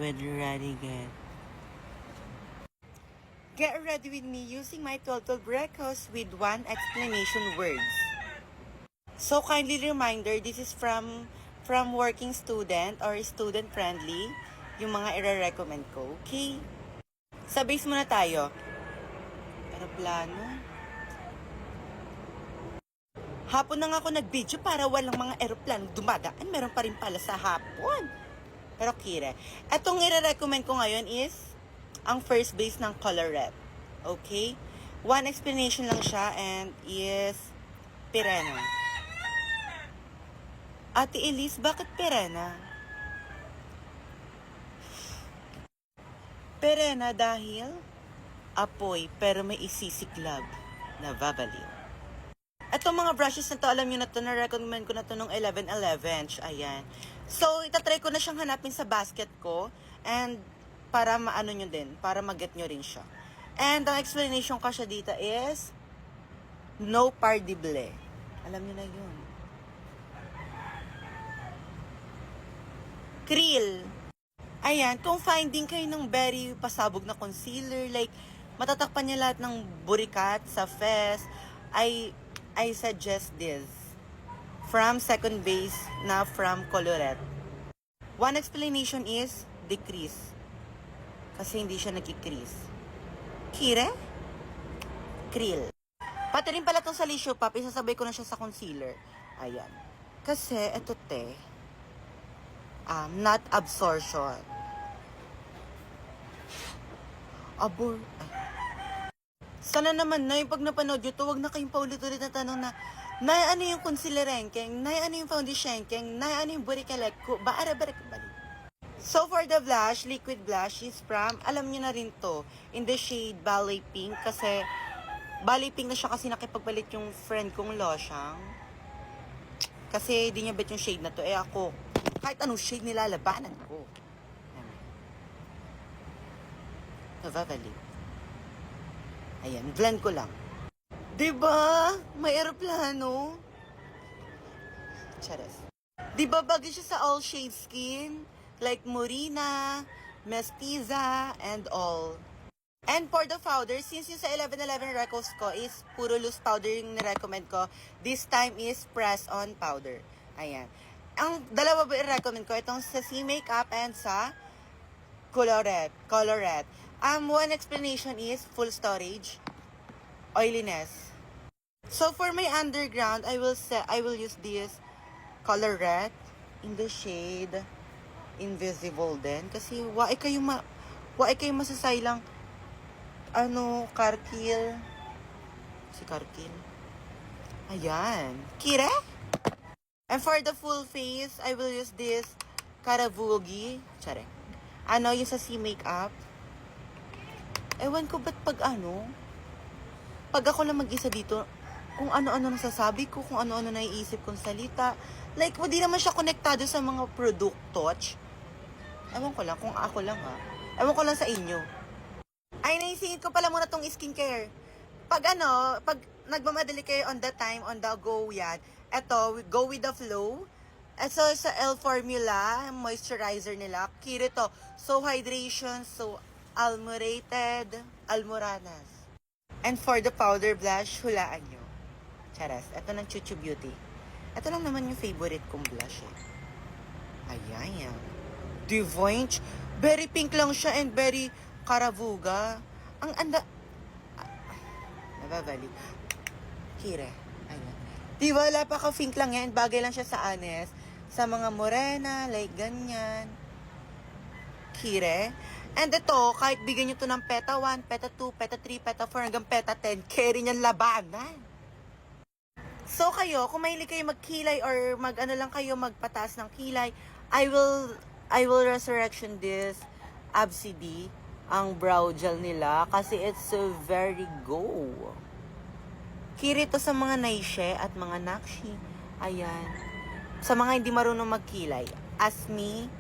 when you're ready, get ready with me using my 12 breakfast with one explanation words. So kindly reminder, this is from working student or student friendly, yung mga i-recommend ko, okay? Sa base muna tayo. Aeroplano. Hapon na nga ako nag-video para walang mga aeroplano dumadaan. Meron pa rin pala sa hapon. Pero kire. Etong i-recommend ko ngayon is ang first base ng Colorette. Okay? One explanation lang siya and is Pirena. Ate Elise, bakit Pirena? Pirena dahil apoy pero may isisiklab na babaliw. Itong mga brushes na to, alam nyo na to, na-recommend ko na to nung 11/11. Ayan. So, itatry ko na siyang hanapin sa basket ko. And, para maano nyo din, para mag-get nyo rin siya. And, ang explanation ko siya dito is, no pardible. Alam nyo na yun. Krill. Ayan, kung finding kayo ng very pasabog na concealer, like, matatakpan niya lahat ng burikat sa face, I suggest this from second base na from Colorette. One explanation is decrease. Kasi hindi siya nag-increase. Kire? Krill. Pati rin pala itong sa Lissue Pop, isasabay ko na siya sa concealer. Ayan. Kasi ito not absorption. Sana naman na yung pag napanood nyo to, wag na kayong paulit-ulit na tanong na, Nay, ano yung concealer ranking? Nay, ano yung foundation ranking? Nay, ano yung burikalek ko? Baara-barak balik. So, for the blush, liquid blush is from, alam nyo na rin to, in the shade Ballet Pink. Kasi, Ballet Pink na siya kasi nakipagpalit yung friend kong Losyang. Kasi, di niya bet yung shade na to. Eh ako, kahit anong shade nilalabanan ko. Navavali. Ayan, blend ko lang. Diba? May aeroplano. Charas. Diba bagay siya sa all shade skin? Like Morena, Mestiza, and all. And for the powder, since yung sa 11/11 records ko is puro loose powder yung nirecommend ko, this time is press-on powder. Ayan. Ang dalawa ba i-recommend ko? Itong sa C Makeup and sa Colorette. One explanation is full storage, oiliness. So for my underground, I will use this Colorette in the shade Invisible din kasi wae kayo masasaylang Karkil. Si Karkil. Ayan. Kire? And for the full face, I will use this Karavugi. Tsare. Yung sa C Makeup. Ewan ko ba't pag ako lang mag-isa dito, kung ano-ano nasasabi ko, kung ano-ano naiisip kong salita. Like, hindi naman siya konektado sa mga product touch. Ewan ko lang, kung ako lang Ewan ko lang sa inyo. Ay, naisingit ko pala muna tong skincare. Pag nagmamadali kayo on the time, on the go yan, eto, go with the flow. So, sa L Formula, moisturizer nila, kiri to. So, hydration, so, Almoranas. And for the powder blush, hulaan nyo. Charas. Ito ng Chuchu Beauty. Ito lang naman yung favorite kong blush Ayan. Divine. Very pink lang siya and very Karavuga. Ang nababali. Kire. Ayan. Di wala pa ka-pink lang yan. Bagay lang siya sa Anes. Sa mga morena, like ganyan. Kire. And ito, kahit bigyan nyo to ng PETA 1, PETA 2, PETA 3, PETA 4, hanggang PETA 10, carry nyan labanan. So kayo, kung mahilig kayo magkilay or lang kayo magpataas ng kilay, I will resurrection this Absidy, ang brow gel nila, kasi it's so very go. Kiri to sa mga naishe at mga nakshi. Ayan. Sa mga hindi marunong magkilay. As me.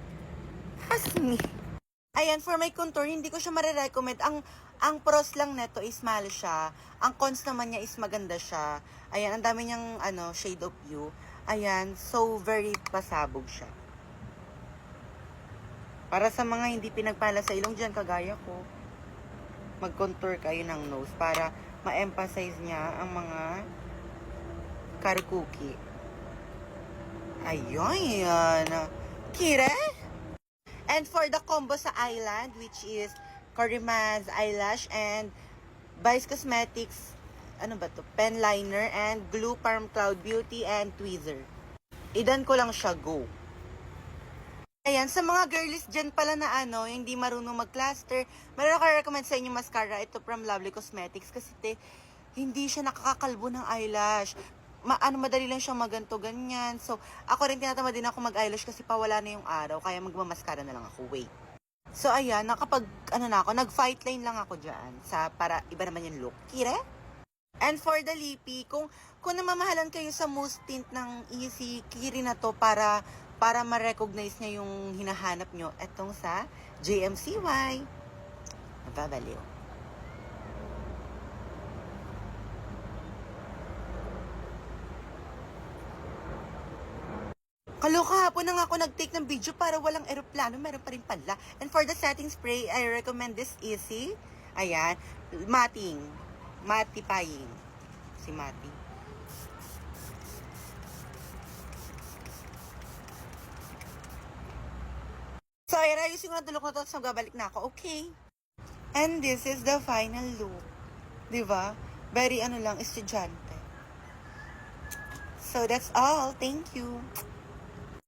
Ayan, for my contour, hindi ko siya marirecommend. Ang pros lang neto is mahal siya. Ang cons naman niya is maganda siya. Ayan, ang dami niyang shade of you. Ayan, so very pasabog siya. Para sa mga hindi pinagpala sa ilong dyan, kagaya ko, mag-contour kayo ng nose para ma-emphasize niya ang mga karikuki. Ayun, yan. Kire? And for the combo sa eyelid, which is Corimaz Eyelash and Vice Cosmetics, ano ba to? Pen liner and Glue Palm Cloud Beauty and Tweezer. Idan ko lang siya, go. Ayan, sa mga girlies dyan pala na hindi marunong mag-cluster, meron ako recommend sa inyo mascara. Ito from Lovely Cosmetics kasi hindi siya nakakakalbo ng eyelash. Madali lang siyang maganto ganyan. So, ako rin tinatamad din ako mag-eyelash kasi pawala na yung araw, kaya magmamaskara na lang ako. Wait. So, ayan, nag-fight line lang ako dyan para iba naman yung look. Kire? And for the lippy, kung namamahalan kayo sa mousse tint ng Easy, kiri na to para ma-recognize niya yung hinahanap nyo. Etong sa JMCY. Mababaliw. Kaloka, hapon na nga ako nag-take ng video para walang eroplano, meron pa rin pala. And for the setting spray, I recommend this Easy. Ayan, mattifying. Si Mati. So, ayan, ayusin ko na tulok na to, tapos magbabalik na ako, okay? And this is the final look. Diba? Very estudyante. So, that's all. Thank you.